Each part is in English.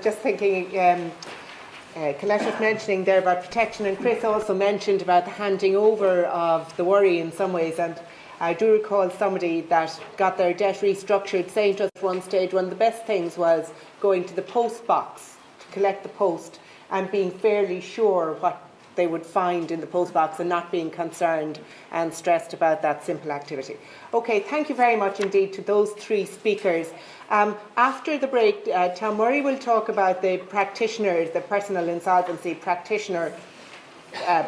just thinking, Colette was mentioning there about protection, and Chris also mentioned about the handing over of the worry in some ways, and I do recall somebody that got their debt restructured saying to us at one stage one of the best things was going to the post box to collect the post and being fairly sure what they would find in the post box and not being concerned and stressed about that simple activity. Okay, thank you very much indeed to those three speakers. After the break, Tom Murray will talk about the practitioners, the personal insolvency practitioner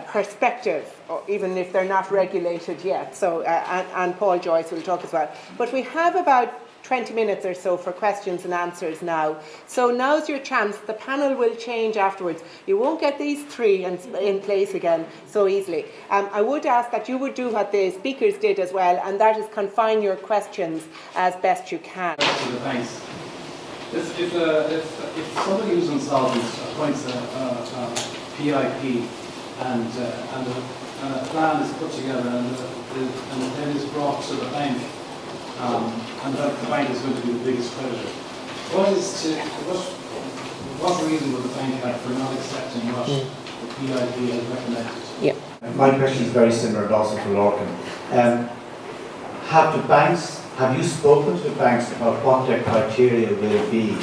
perspective, even if they're not regulated yet. So, and Paul Joyce will talk as well. But we have about 20 minutes or so for questions and answers now. So now's your chance. The panel will change afterwards. You won't get these three in place again so easily. I would ask that you would do what the speakers did as well, and that is confine your questions as best you can. Thanks. If somebody who's insolvent appoints a PIP and a plan is put together and then is brought to the bank, and that the bank is going to be the biggest creditor, what's the reason will the bank have for not accepting what the PIP has recommended? Yeah. My question is very similar, and also for Lorcan. Have you spoken to the banks about what their criteria will be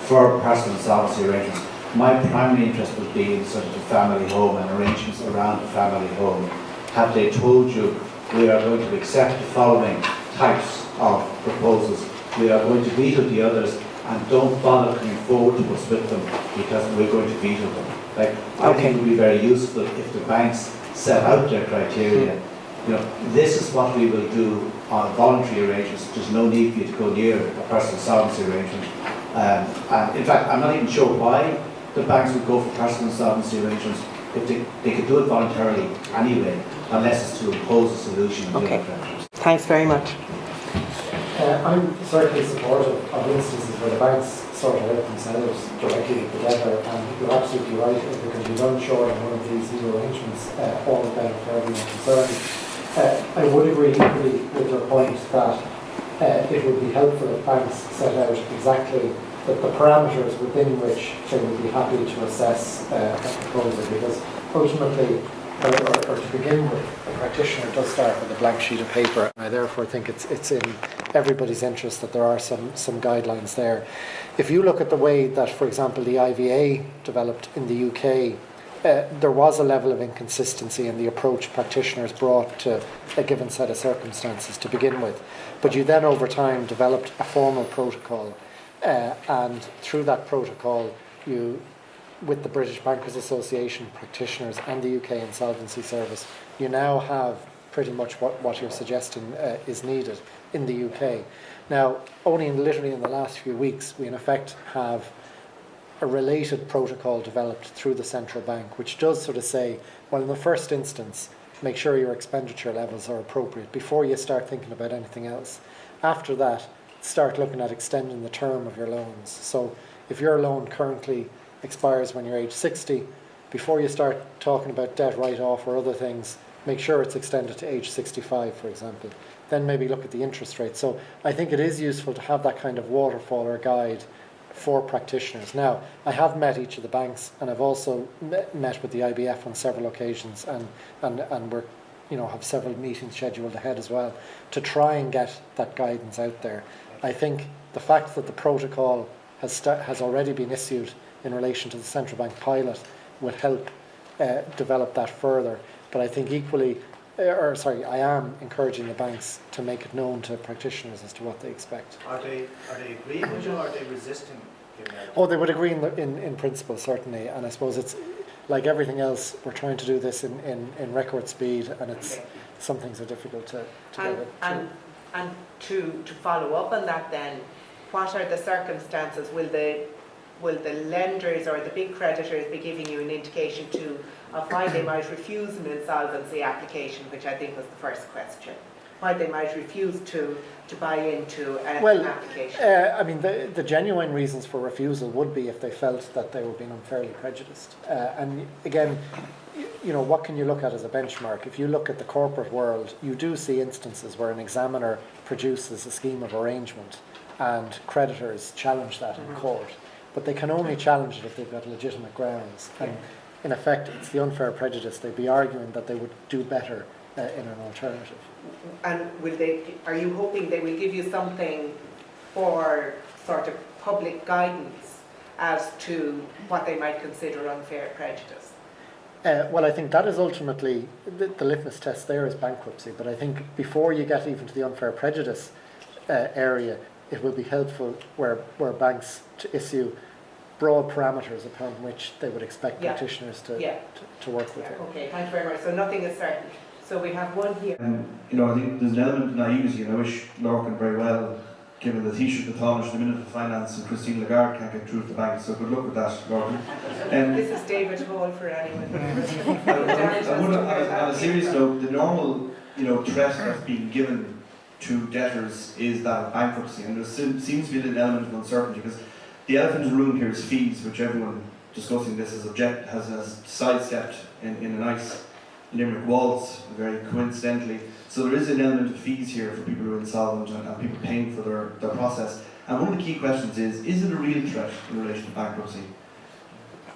for personal insolvency arrangements? My primary interest would be in sort of the family home and arrangements around the family home. Have they told you we are going to accept the following types of proposals, we are going to veto the others, and don't bother coming forward to us with them because we're going to veto them? I think it would be very useful if the banks set out their criteria. This is what we will do on voluntary arrangements. There's no need for you to go near a personal insolvency arrangement. And in fact, I'm not even sure why the banks would go for personal insolvency arrangements if they could do it voluntarily anyway, unless it's to impose a solution. Okay. Thanks very much. I'm certainly supportive of instances where the banks sort it out themselves directly with the debtor, and you're absolutely right, if it can be done short of one of these new arrangements, all the better for everyone concerned. I would agree equally with your point that it would be helpful if banks set out exactly the parameters within which they would be happy to assess a proposal, because ultimately, or to begin with, the practitioner does start with a blank sheet of paper. I therefore think it's in everybody's interest that there are some guidelines there. If you look at the way that, for example, the IVA developed in the UK, there was a level of inconsistency in the approach practitioners brought to a given set of circumstances to begin with. But you then over time developed a formal protocol, and through that protocol you, with the British Bankers Association practitioners and the UK Insolvency Service, you now have pretty much what you're suggesting is needed in the UK. Now, only literally in the last few weeks, we in effect have a related protocol developed through the central bank, which does sort of say, well, in the first instance, make sure your expenditure levels are appropriate before you start thinking about anything else. After that, start looking at extending the term of your loans. So if your loan currently expires when you're age 60, before you start talking about debt write-off or other things, make sure it's extended to age 65, for example. Then maybe look at the interest rate. So I think it is useful to have that kind of waterfall or guide for practitioners. Now, I have met each of the banks, and I've also met with the IBF on several occasions, and we're have several meetings scheduled ahead as well to try and get that guidance out there. I think the fact that the protocol has already been issued in relation to the central bank pilot will help develop that further. But I think equally, I am encouraging the banks to make it known to practitioners as to what they expect. Are they agreeing with you, or are they resisting? Oh, they would agree in principle, certainly. And I suppose it's like everything else, we're trying to do this in record speed, and some things are difficult to get it. And to follow up on that then, what are the circumstances? Will the lenders or the big creditors be giving you an indication of why they might refuse an insolvency application, which I think was the first question? Why they might refuse to buy into an application? I mean, the genuine reasons for refusal would be if they felt that they were being unfairly prejudiced. And again, what can you look at as a benchmark? If you look at the corporate world, you do see instances where an examiner produces a scheme of arrangement and creditors challenge that in court. but they can only challenge it if they've got legitimate grounds. And in effect, it's the unfair prejudice. They'd be arguing that they would do better in an alternative. And are you hoping they will give you something for sort of public guidance as to what they might consider unfair prejudice? Well, I think that is ultimately the litmus test there is bankruptcy. But I think before you get even to the unfair prejudice area, it will be helpful where banks to issue broad parameters upon which they would expect practitioners to work with. Okay, thanks very much. So nothing is certain. So we have one here. I think there's an element of naivety, and I wish Lorcan very well, given that he should be tarnished the Minute of Finance and Christine Lagarde can't get through to the bank, so good luck with that, Lorcan. This is David Hall for anyone. On a serious note, the normal threat that's being given to debtors is that of bankruptcy, and there seems to be an element of uncertainty, because the elephant in the room here is fees, which everyone discussing this has sidestepped in a nice Limerick waltz, very coincidentally. So there is an element of fees here for people who are insolvent and people paying for their process. And one of the key questions is it a real threat in relation to bankruptcy?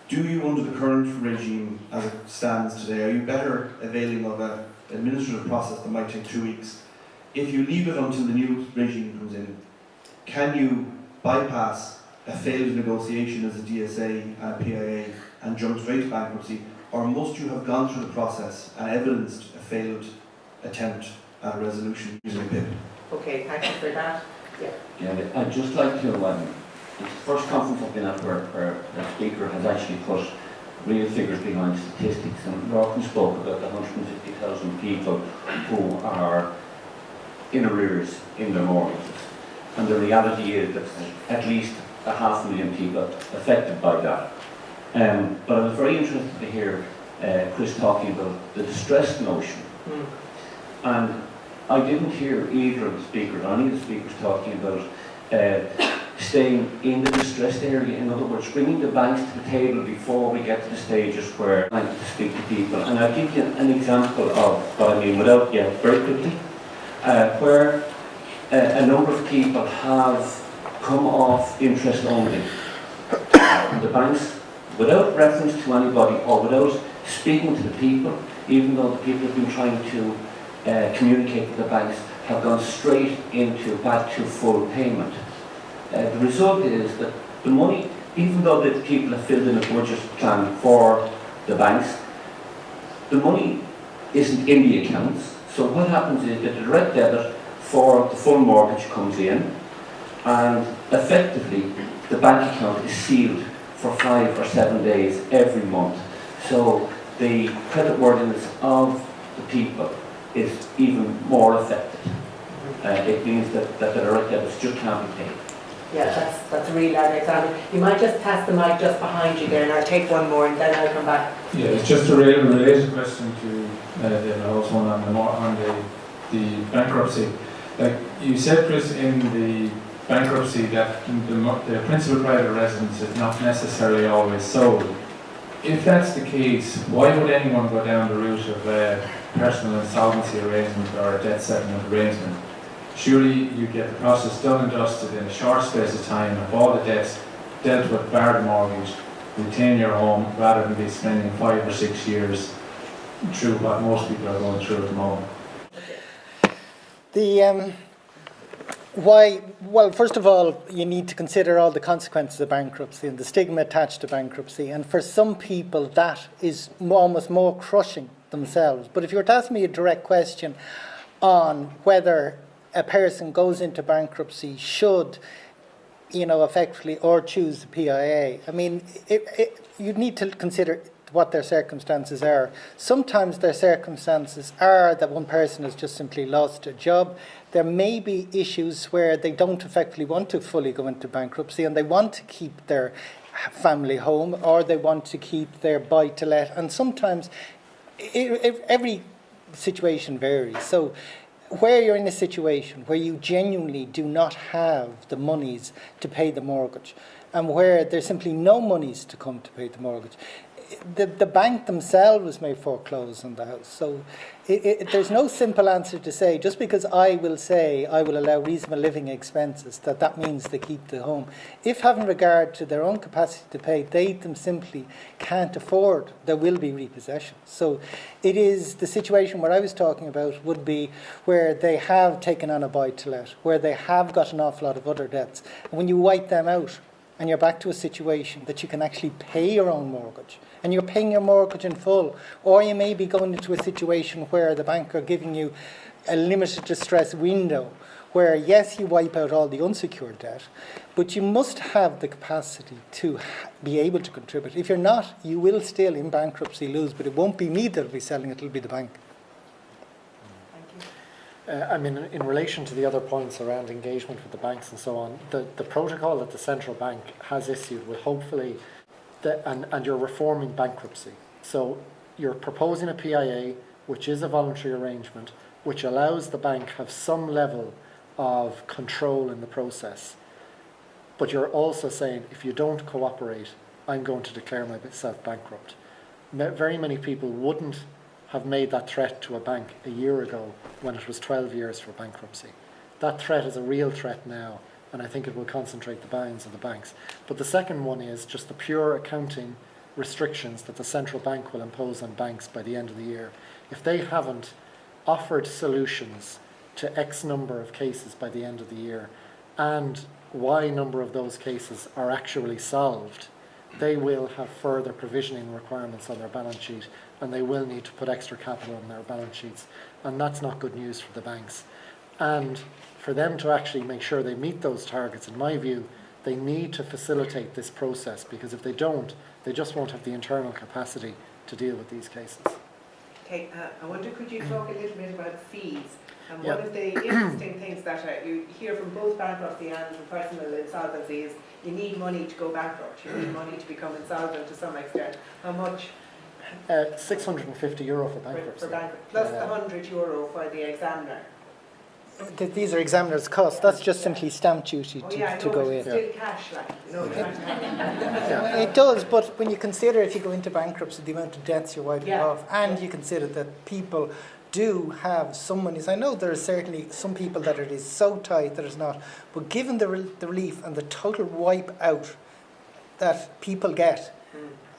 Do you, under the current regime as it stands today, are you better availing of an administrative process that might take 2 weeks? If you leave it until the new regime comes in, can you bypass a failed negotiation as a DSA and a PIA and jump straight to bankruptcy? Or must you have gone through the process and evidenced a failed attempt at a resolution using a PIP? Okay, thank you for that. Yeah, I'd just like to, it's the first conference I've been at where the speaker has actually put real figures behind statistics, and Lorcan spoke about the 150,000 people who are in arrears in their mortgages. And the reality is that at least 500,000 people affected by that. But I was very interested to hear Chris talking about the distress notion. And I didn't hear either of the speakers, or any of the speakers, talking about staying in the distressed area. In other words, bringing the banks to the table before we get to the stages where I like to speak to people. And I'll give you an example of what I mean very quickly, where a number of people have come off interest only. The banks, without reference to anybody or without speaking to the people, even though the people have been trying to communicate with the banks, have gone straight back to full payment. The result is that the money, even though the people have filled in a budget plan for the banks, the money isn't in the accounts. So what happens is that the direct debit for the full mortgage comes in, and effectively the bank account is sealed for 5 or 7 days every month. So the creditworthiness of the people is even more affected. It means that the direct debits just can't be paid. Yeah, that's a really bad example. You might just pass the mic just behind you there, and I'll take one more and then I'll come back. Yeah, it's just a related question to the last one on the bankruptcy. Like you said, Chris, in the bankruptcy that the principal private residence is not necessarily always sold. If that's the case, why would anyone go down the route of a personal insolvency arrangement or a debt settlement arrangement? Surely you get the process done and dusted in a short space of time, have all the debts dealt with, bar the mortgage, retain your home, rather than be spending 5 or 6 years through what most people are going through at the moment. Well, first of all, you need to consider all the consequences of bankruptcy and the stigma attached to bankruptcy. And for some people, that is almost more crushing themselves. But if you were to ask me a direct question on whether a person goes into bankruptcy should, effectively, or choose the PIA, I mean, you need to consider what their circumstances are. Sometimes their circumstances are that one person has just simply lost a job. There may be issues where they don't effectively want to fully go into bankruptcy and they want to keep their family home, or they want to keep their buy-to-let. And sometimes every situation varies. So where you're in a situation where you genuinely do not have the monies to pay the mortgage, and where there's simply no monies to come to pay the mortgage, the bank themselves may foreclose on the house. So there's no simple answer to say, just because I will say I will allow reasonable living expenses, that means they keep the home. If having regard to their own capacity to pay, they them simply can't afford, there will be repossession. So it is the situation where I was talking about would be where they have taken on a buy-to-let, where they have got an awful lot of other debts. And when you wipe them out, and you're back to a situation that you can actually pay your own mortgage, and you're paying your mortgage in full, or you may be going into a situation where the bank are giving you a limited distress window, where yes, you wipe out all the unsecured debt, but you must have the capacity to be able to contribute. If you're not, you will still in bankruptcy lose, but it won't be me that'll be selling it, it'll be the bank. I mean, in relation to the other points around engagement with the banks and so on, the protocol that the central bank has issued will hopefully, and you're reforming bankruptcy. So you're proposing a PIA, which is a voluntary arrangement, which allows the bank have some level of control in the process. But you're also saying, if you don't cooperate, I'm going to declare myself bankrupt. Very many people wouldn't have made that threat to a bank a year ago when it was 12 years for bankruptcy. That threat is a real threat now, and I think it will concentrate the bounds of the banks. But the second one is just the pure accounting restrictions that the central bank will impose on banks by the end of the year. If they haven't offered solutions to X number of cases by the end of the year, and Y number of those cases are actually solved, they will have further provisioning requirements on their balance sheet, and they will need to put extra capital on their balance sheets, and that's not good news for the banks. And for them to actually make sure they meet those targets, in my view, they need to facilitate this process, because if they don't, they just won't have the internal capacity to deal with these cases. Okay, I wonder, could you talk a little bit about fees? And Yeah. one of the interesting things that you hear from both bankruptcy and from personal insolvency is you need money to go bankrupt. You need money to become insolvent to some extent. How much? €650 for bankruptcy. For bankrupt, plus the €100 for the examiner. These are examiners' costs. That's just simply stamp duty Oh yeah, I to know, go but in. it's still cash, like, you know. Yeah, it does, but when you consider if you go into bankruptcy, the amount of debts you're writing Yeah. off, and you consider that people do have some monies. I know there are certainly some people that it is so tight that it's not, but given the relief and the total wipe out that people get,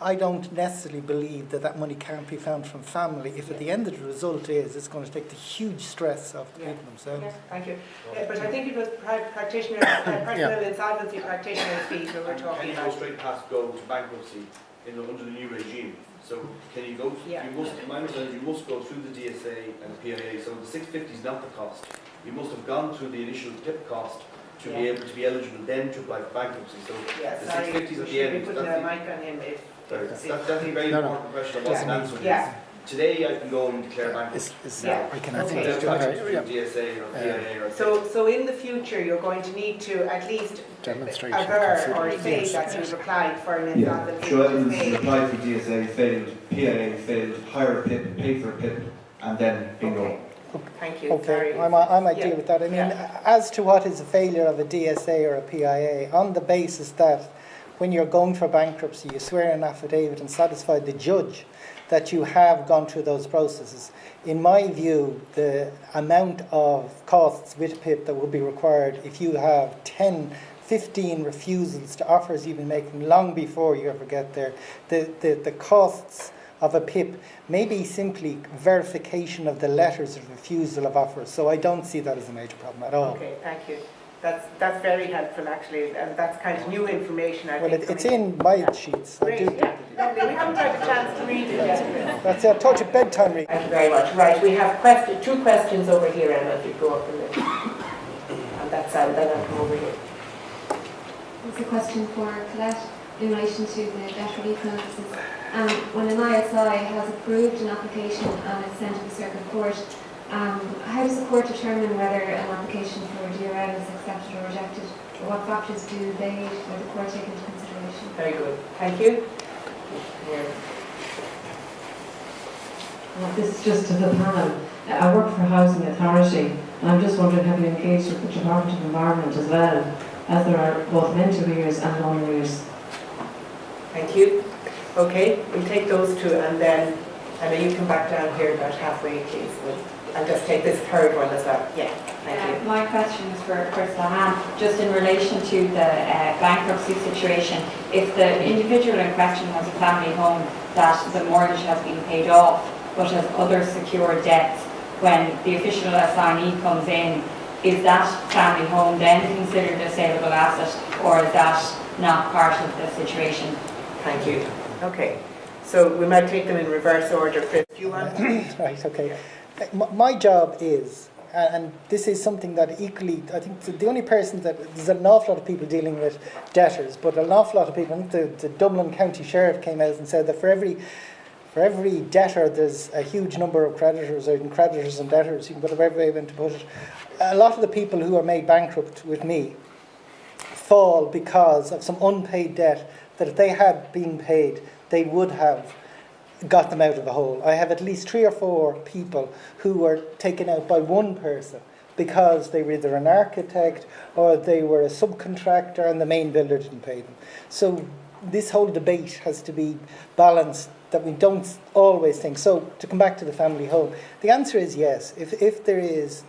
I don't necessarily believe that money can't be found from family if at the end of the result is it's going to take the huge stress off the people themselves. Yeah, thank you. But I think it was practitioners, personal insolvency practitioners' fees that we're talking Can you go about. straight past go to bankruptcy under the new regime? So can you go? Yeah. You must. My understanding is you must go through the DSA and the PIA. So the 650 is not the cost. You must have gone through the initial PIP cost to be able to be eligible then to apply for bankruptcy. So Yeah, the sorry, 650 is we at the should be end. putting a mic on him if... That's a very No, no. important question. I wasn't answering Yeah. this. Today I can go and declare bankruptcy. Yeah. I can Okay. answer Without that. going through DSA or PIA or So in the future, you're going to need to at least Demonstration, aver or consider- say yes. that you've applied for an Yeah, insolvency. show which is evidence paid. you applied for DSA, failed, PIA failed, hire a PIP, pay for a PIP, and then bingo. Okay. Thank you. Sorry. Okay, I might Yeah. deal with that. I mean, Yeah. as to what is a failure of a DSA or a PIA, on the basis that when you're going for bankruptcy, you swear an affidavit and satisfy the judge that you have gone through those processes. In my view, the amount of costs with PIP that would be required if you have 10, 15 refusals to offers you've been making long before you ever get there, the costs of a PIP may be simply verification of the letters of refusal of offers. So I don't see that as a major problem at all. Okay, thank you. That's very helpful actually, and that's kind of new information. I Well, think it's coming in my sheets. I Great, do. yeah. Lovely. We haven't had a chance to read it yet. That's it. I taught you bedtime reading. Thank you very much. Right, we have two questions over here, Emma, if you go up on that side, then I'll come over here. It's a question for Colette in relation to the debt relief notices. When an ISI has approved an application and it's sent to the circuit court, how does the court determine whether an application for DRL is accepted or rejected? Or what factors do they or the court take into consideration? Very good. Thank you. Here. This is just to the panel. I work for Housing Authority, and I'm just wondering, have you engaged with the Department of Environment as well, as there are both mental arrears and loan arrears? Thank you. Okay, we'll take those two, and then Emma, you come back down here about halfway, please. I'll just take this third one as well. Yeah, thank you. My question is for Chris Lahan, just in relation to the bankruptcy situation. If the individual in question has a family home that the mortgage has been paid off, but has other secured debts, when the official assignee comes in, is that family home then considered a saleable asset, or is that not part of the situation? Thank you. Okay, so we might take them in reverse order. Chris, do you want? Right, okay. My job is, and this is something that equally, I think the only person that, there's an awful lot of people dealing with debtors, but an awful lot of people, I think the Dublin County Sheriff came out and said that for every debtor there's a huge number of creditors, or even creditors and debtors, you can put it whatever way you want to put it. A lot of the people who are made bankrupt with me fall because of some unpaid debt that if they had been paid, they would have got them out of the hole. I have at least 3 or 4 people who were taken out by one person because they were either an architect or they were a subcontractor and the main builder didn't pay them. So this whole debate has to be balanced, that we don't always think. So to come back to the family home, the answer is yes. If there is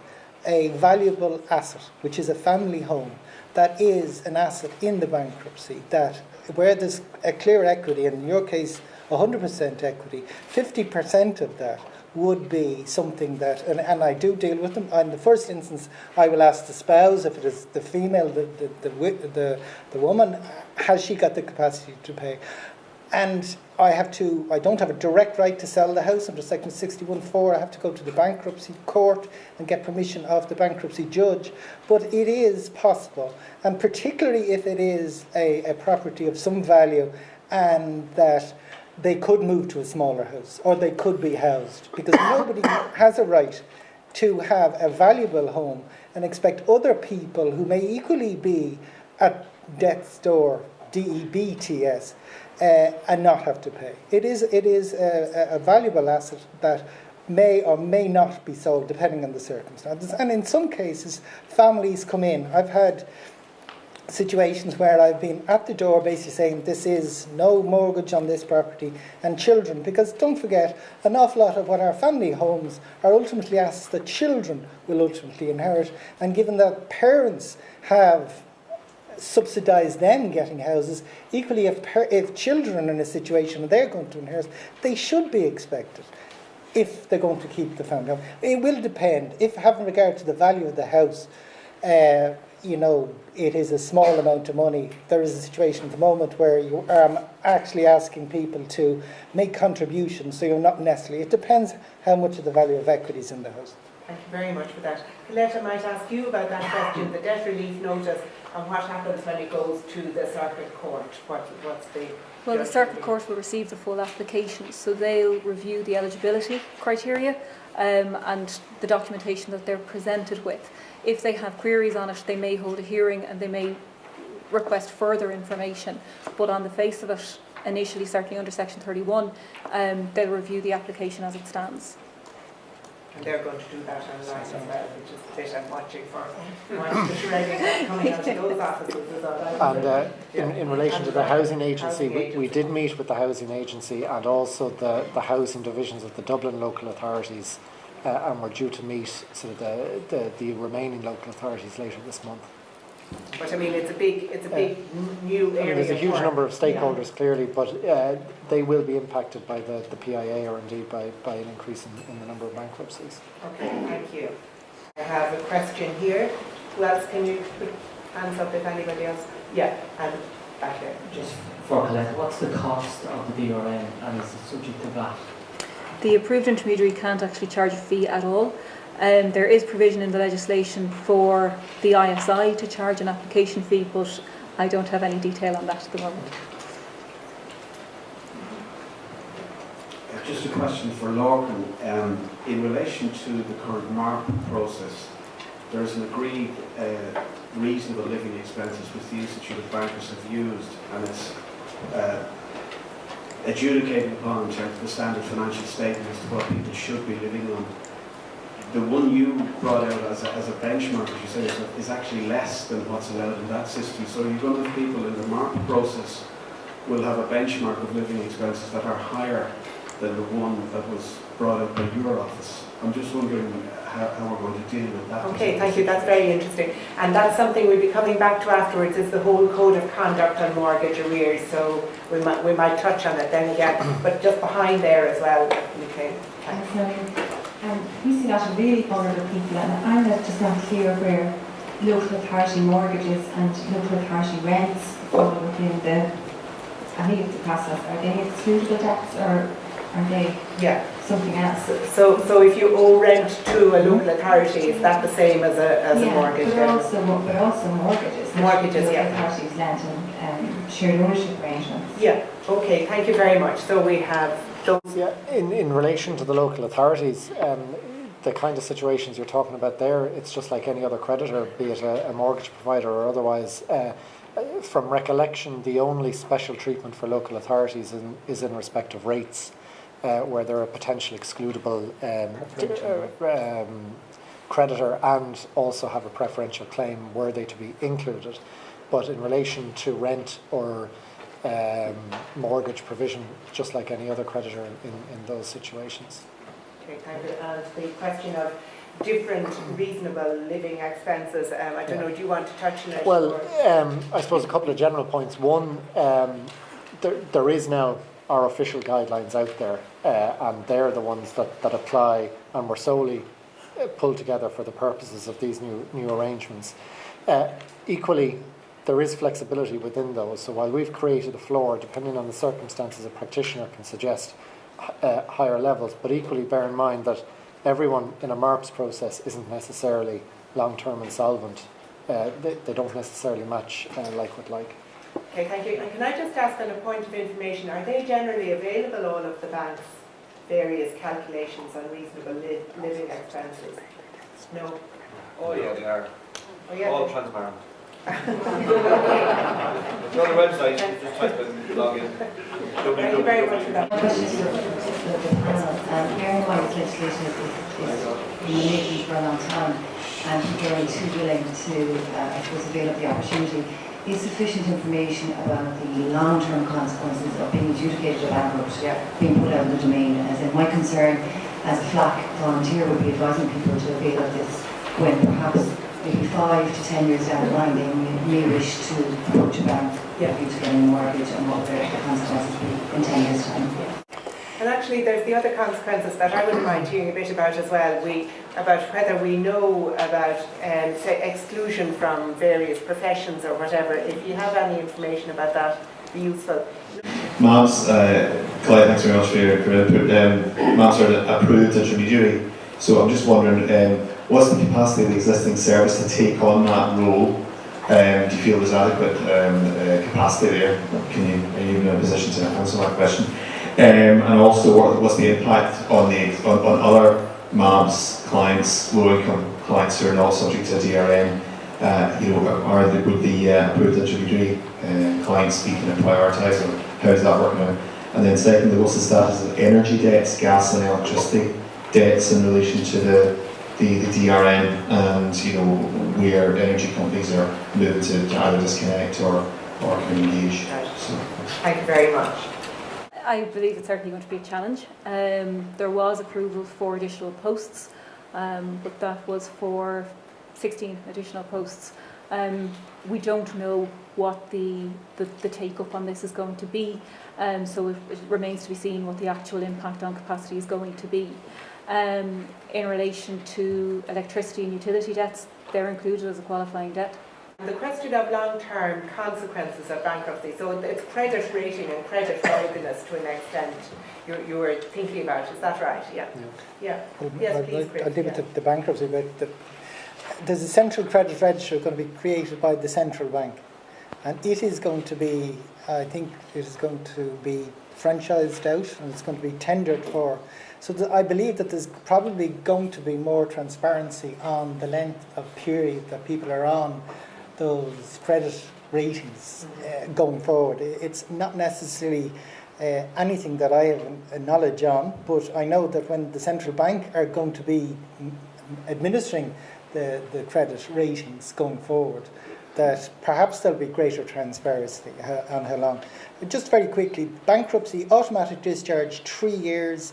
a valuable asset, which is a family home, that is an asset in the bankruptcy, that where there's a clear equity, and in your case 100% equity, 50% of that would be something that, and I do deal with them. In the first instance, I will ask the spouse, if it is the female, the woman, has she got the capacity to pay? And I don't have a direct right to sell the house under Section 61(4). I have to go to the bankruptcy court and get permission of the bankruptcy judge. But it is possible, and particularly if it is a property of some value, and that they could move to a smaller house, or they could be housed, because nobody has a right to have a valuable home and expect other people who may equally be at death's door, DEBTS, and not have to pay. It is a valuable asset that may or may not be sold depending on the circumstances. And in some cases, families come in. I've had situations where I've been at the door basically saying this is no mortgage on this property, and children, because don't forget, an awful lot of what our family homes are ultimately assets that children will ultimately inherit, and given that parents have subsidised them getting houses, equally if children are in a situation where they're going to inherit, they should be expected, if they're going to keep the family home. It will depend. If having regard to the value of the house, it is a small amount of money. There is a situation at the moment where you are actually asking people to make contributions, so you're not necessarily, it depends how much of the value of equity is in the house. Thank you very much for that. Colette, I might ask you about that question, the debt relief notice, and what happens when it goes to the circuit court? What's the... Well, the circuit court will receive the full application, so they'll review the eligibility criteria and the documentation that they're presented with. If they have queries on it, they may hold a hearing and they may request further information. But on the face of it, initially, certainly under Section 31, they'll review the application as it stands. And they're going to do that online as well, which is the bit I'm watching for. Watching the shredding coming out of those offices is all that. And in relation to the housing agency, we did meet with the housing agency and also the housing divisions of the Dublin local authorities, and we're due to meet sort of the remaining local authorities later this month. But I mean, it's a big new area. There's a huge number of stakeholders clearly, but they will be impacted by the PIA, or indeed by an increase in the number of bankruptcies. Okay, thank you. I have a question here. Who else? Can you put hands up if anybody else? Yeah, and back there. Just for Colette, what's the cost of the BRN, and is it subject to VAT? The approved intermediary can't actually charge a fee at all. There is provision in the legislation for the ISI to charge an application fee, but I don't have any detail on that at the moment. Just a question for Lorcan. In relation to the current MARP process, there is an agreed reasonable living expenses which the Institute of Bankers have used, and it's adjudicated upon in terms of the standard financial statement as to what people should be living on. The one you brought out as a benchmark, as you say, is actually less than what's allowed in that system. So you're going to have people in the market process will have a benchmark of living expenses that are higher than the one that was brought up by your office. I'm just wondering how we're going to deal with that. Okay, thank you. That's very interesting. And that's something we'll be coming back to afterwards, is the whole code of conduct on mortgage arrears. So we might touch on it then again. But just behind there as well, okay. We see that of really vulnerable people, and I'm just not clear where local authority mortgages and local authority rents fall within the process. Are they excludable debts, or are they something else? So if you owe rent to a local authority, is that the same as a mortgage? But also mortgages. Mortgages, yeah. Authorities lent and shared ownership arrangements. Yeah. Okay. Thank you very much. So we have. Yeah, in relation to the local authorities, the kind of situations you're talking about there, it's just like any other creditor, be it a mortgage provider or otherwise. From recollection, the only special treatment for local authorities is in respect of rates, where they're a potential excludable creditor and also have a preferential claim were they to be included. But in relation to rent or mortgage provision, just like any other creditor in those situations. Okay, thank you. And the question of different reasonable living expenses, I don't know, do you want to touch on it? Well, I suppose a couple of general points. One, there is now our official guidelines out there, and they're the ones that apply and were solely pulled together for the purposes of these new arrangements. Equally, there is flexibility within those. So while we've created a floor, depending on the circumstances, a practitioner can suggest higher levels, but equally bear in mind that everyone in a MARPS process isn't necessarily long-term insolvent. They don't necessarily match like with like. Okay, thank you. And can I just ask on a point of information, are they generally available, all of the banks' various calculations on reasonable living expenses? No? Yeah, they are. Oh, yeah, all transparent. It's on the website, just type in, log in. Thank you very much for that. Questions for the panel. Bearing in mind this legislation is in the making for a long time, and people are too willing to, I suppose, avail of the opportunity. Is sufficient information about the long-term consequences of being adjudicated a bankrupt being put out in the domain? As in, my concern as a FLAC volunteer would be advising people to avail of this when perhaps maybe 5 to 10 years down the line they may wish to approach a bank due to getting a mortgage, and what the consequences be in 10 years' time. And actually there's the other consequences that I wouldn't mind hearing a bit about as well, about whether we know about say exclusion from various professions or whatever. If you have any information about that, be useful. MABS, Clive, thanks very much for your input. MABS are an approved intermediary, so I'm just wondering, what's the capacity of the existing service to take on that role? Do you feel there's adequate capacity there? Are you in a position to answer that question? And also, what's the impact on other MABS clients, low-income clients who are not subject to DRM? Would the approved intermediary clients be kind of prioritised, or how does that work now? And then secondly, what's the status of energy debts, gas and electricity debts in relation to the DRM, and where energy companies are moving to either disconnect or engage? So. Thank you very much. I believe it's certainly going to be a challenge. There was approval for additional posts, but that was for 16 additional posts. We don't know what the take-up on this is going to be, so it remains to be seen what the actual impact on capacity is going to be. In relation to electricity and utility debts, they're included as a qualifying debt. The question of long-term consequences of bankruptcy, so it's credit rating and credit worthiness to an extent you were thinking about, is that right? Yeah. Yes, please, Chris. I'll deal with the bankruptcy bit. There's a central credit register going to be created by the central bank, and it is going to be, I think it is going to be franchised out, and it's going to be tendered for. So I believe that there's probably going to be more transparency on the length of period that people are on those credit ratings going forward. It's not necessarily anything that I have knowledge on, but I know that when the central bank are going to be administering the credit ratings going forward, that perhaps there'll be greater transparency on how long. But just very quickly, bankruptcy, automatic discharge, 3 years.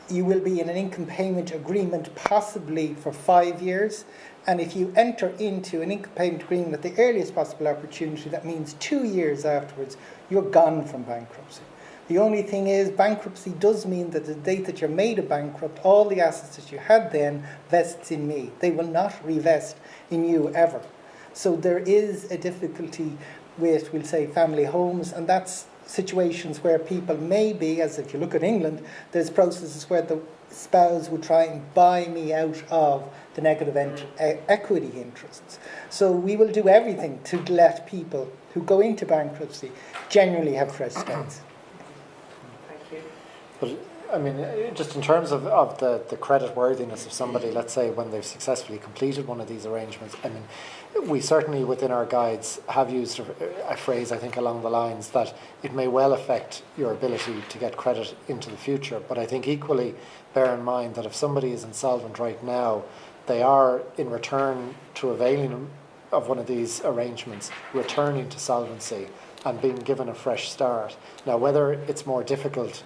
You will be in an income payment agreement possibly for 5 years. And if you enter into an income payment agreement at the earliest possible opportunity, that means 2 years afterwards, you're gone from bankruptcy. The only thing is, bankruptcy does mean that the date that you're made a bankrupt, all the assets that you had then vests in me. They will not revest in you ever. So there is a difficulty with, we'll say, family homes, and that's situations where people may be, as if you look at England, there's processes where the spouse would try and buy me out of the negative equity interests. So we will do everything to let people who go into bankruptcy generally have fresh starts. But I mean, just in terms of the credit worthiness of somebody, let's say when they've successfully completed one of these arrangements, I mean, we certainly within our guides have used a phrase, I think, along the lines that it may well affect your ability to get credit into the future. But I think equally bear in mind that if somebody is insolvent right now, they are, in return to availing of one of these arrangements, returning to solvency and being given a fresh start. Now, whether it's more difficult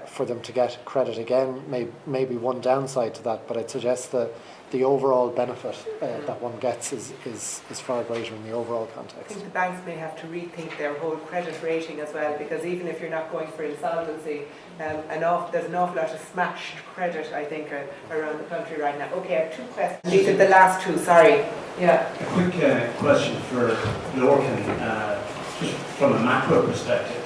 for them to get credit again may be one downside to that, but I'd suggest that the overall benefit that one gets is far greater in the overall I context. think the banks may have to rethink their whole credit rating as well, because even if you're not going for insolvency, there's an awful lot of smashed credit, I think, around the country right now. Okay, I have 2 questions. These are the last 2, sorry. Yeah. A quick question for Lorcan, just from a macro perspective.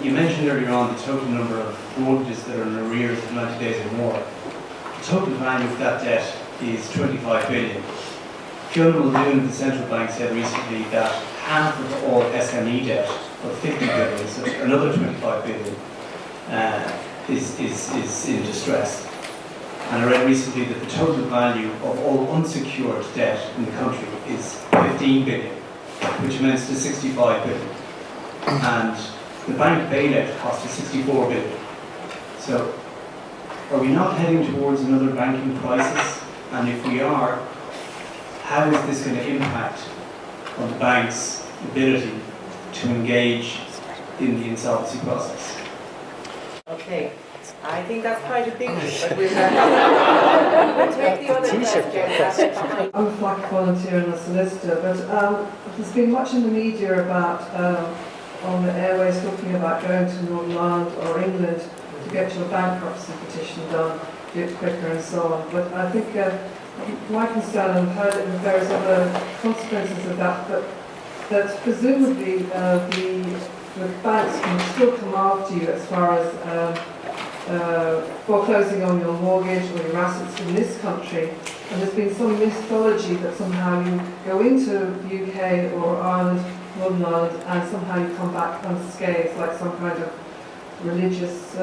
You mentioned earlier on the total number of mortgages that are in arrears of 90 days or more. The total value of that debt is 25 billion. Fiona Muldoon of the central bank said recently that half of all SME debt, of 50 billion, so another 25 billion, is in distress. And I read recently that the total value of all unsecured debt in the country is 15 billion, which amounts to 65 billion. And the bank bailout cost is 64 billion. So, are we not heading towards another banking crisis? And if we are, how is this going to impact on the bank's ability to engage in the insolvency process? Okay, I think that's quite a big one, but we'll take the other question. I'm a FLAC volunteer and a solicitor, but there's been much in the media about, on the airways, talking about going to Northern Ireland or England to get your bankruptcy petition done, do it quicker and so on. But I think my concern, and I've heard it with various other consequences of that, that presumably the banks can still come after you as far as foreclosing on your mortgage or your assets in this country. And there's been some mythology that somehow you go into the UK or Ireland, Northern Ireland, and somehow you come back unscathed, like some kind of religious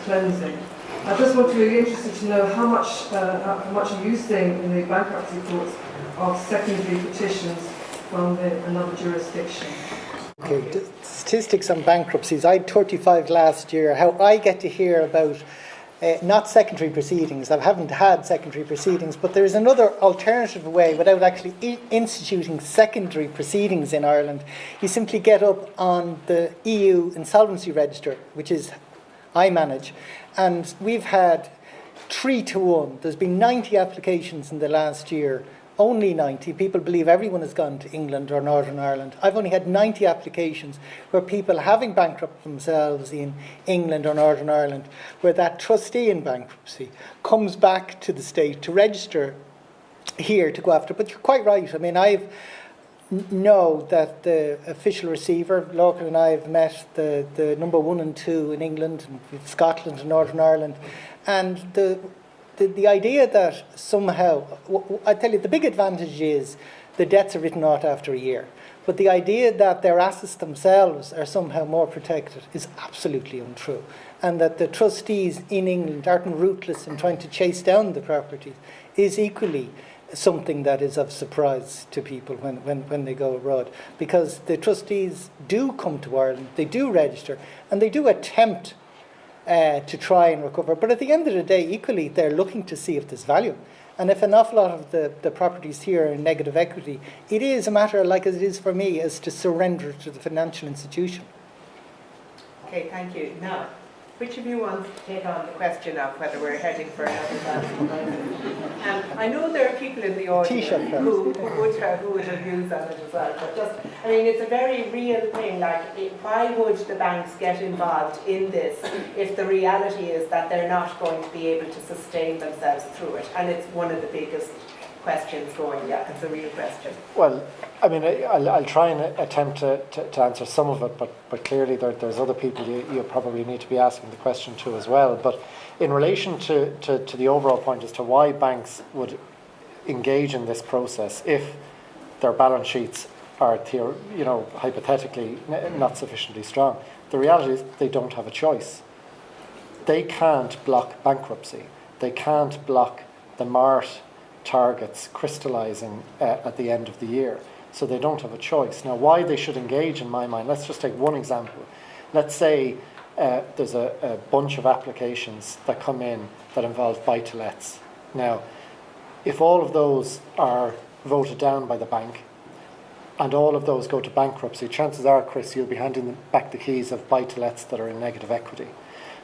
cleansing. I just want to be interested to know how much are you seeing in the bankruptcy courts of secondary petitions from another jurisdiction? Okay, statistics on bankruptcies. I had 35 last year. How I get to hear about not secondary proceedings. I haven't had secondary proceedings, but there is another alternative way without actually instituting secondary proceedings in Ireland. You simply get up on the EU Insolvency Register, which is I manage, and we've had 3-1. There's been 90 applications in the last year. Only 90. People believe everyone has gone to England or Northern Ireland. I've only had 90 applications where people having bankrupted themselves in England or Northern Ireland, where that trustee in bankruptcy comes back to the state to register here to go after. But you're quite right. I mean, I know that the official receiver, Lorcan and I have met the number 1 and 2 in England, and Scotland and Northern Ireland, and the idea that somehow, I tell you, the big advantage is the debts are written out after a year. But the idea that their assets themselves are somehow more protected is absolutely untrue. And that the trustees in England aren't ruthless in trying to chase down the properties is equally something that is of surprise to people when they go abroad. Because the trustees do come to Ireland, they do register, and they do attempt to try and recover. But at the end of the day, equally, they're looking to see if there's value. And if an awful lot of the properties here are in negative equity, it is a matter, like it is for me, is to surrender to the financial institution. Okay, thank you. Now, which of you wants to take on the question of whether we're heading for another bank? I know there are people in the audience who would have views on it as well, but just, I mean, it's a very real thing, like, why would the banks get involved in this if the reality is that they're not going to be able to sustain themselves through it? And it's one of the biggest questions going, yeah, it's a real question. Well, I mean, I'll try and attempt to answer some of it, but clearly there's other people you probably need to be asking the question to as well. But in relation to the overall point as to why banks would engage in this process if their balance sheets are, hypothetically not sufficiently strong, the reality is they don't have a choice. They can't block bankruptcy. They can't block the MART targets crystallising at the end of the year. So they don't have a choice. Now, why they should engage, in my mind, let's just take one example. Let's say there's a bunch of applications that come in that involve buy-to-lets. Now, if all of those are voted down by the bank and all of those go to bankruptcy, chances are, Chris, you'll be handing back the keys of buy-to-lets that are in negative equity.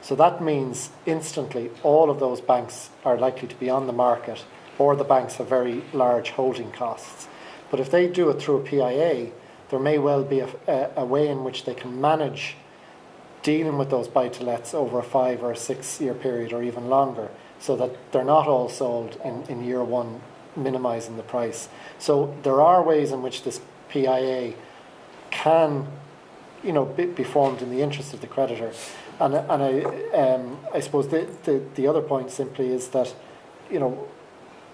So that means instantly all of those banks are likely to be on the market, or the banks have very large holding costs. But if they do it through a PIA, there may well be a way in which they can manage dealing with those buy-to-lets over a 5 or 6 year period or even longer, so that they're not all sold in year one, minimising the price. So there are ways in which this PIA can be formed in the interest of the creditor. And I suppose the other point simply is that,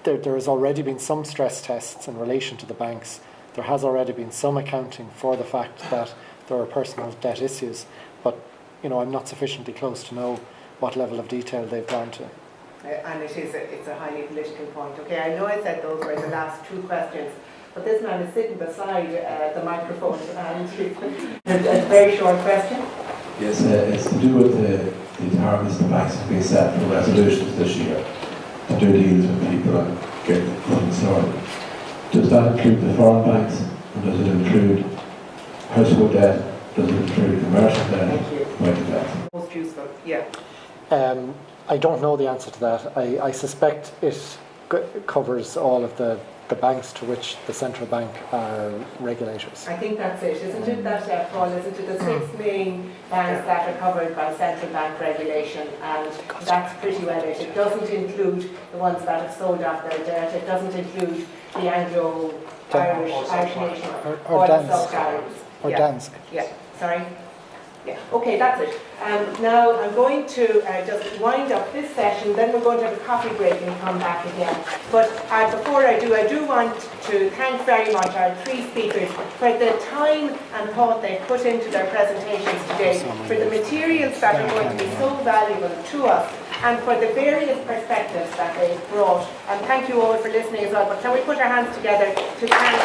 there has already been some stress tests in relation to the banks. There has already been some accounting for the fact that there are personal debt issues, but I'm not sufficiently close to know what level of detail they've gone to. And it's a highly political point. Okay, I know I said those were the last two questions, but this man is sitting beside the microphone and a very short question. Yes, it's to do with the targets the banks have been set for resolutions this year to do deals with people and get things started. Does that include the foreign banks, or does it include household debt? Does it include commercial debt? Private debt? Most useful, yeah. I don't know the answer to that. I suspect it covers all of the banks to which the central bank are regulators. I think that's it, isn't it? That, Paul, isn't it? The 6 main banks that are covered by central bank regulation, and that's pretty well it. It doesn't include the ones that have sold off their debt. It doesn't include the Anglo-Irish nation or the sub-Saharas. Or Dansk. Yeah, sorry. Yeah, okay, that's it. Now I'm going to just wind up this session, then we're going to have a coffee break and come back again. But before I do want to thank very much our 3 speakers for the time and thought they put into their presentations today, for the materials that are going to be so valuable to us, and for the various perspectives that they've brought. And thank you all for listening as well. But can we put our hands together to thank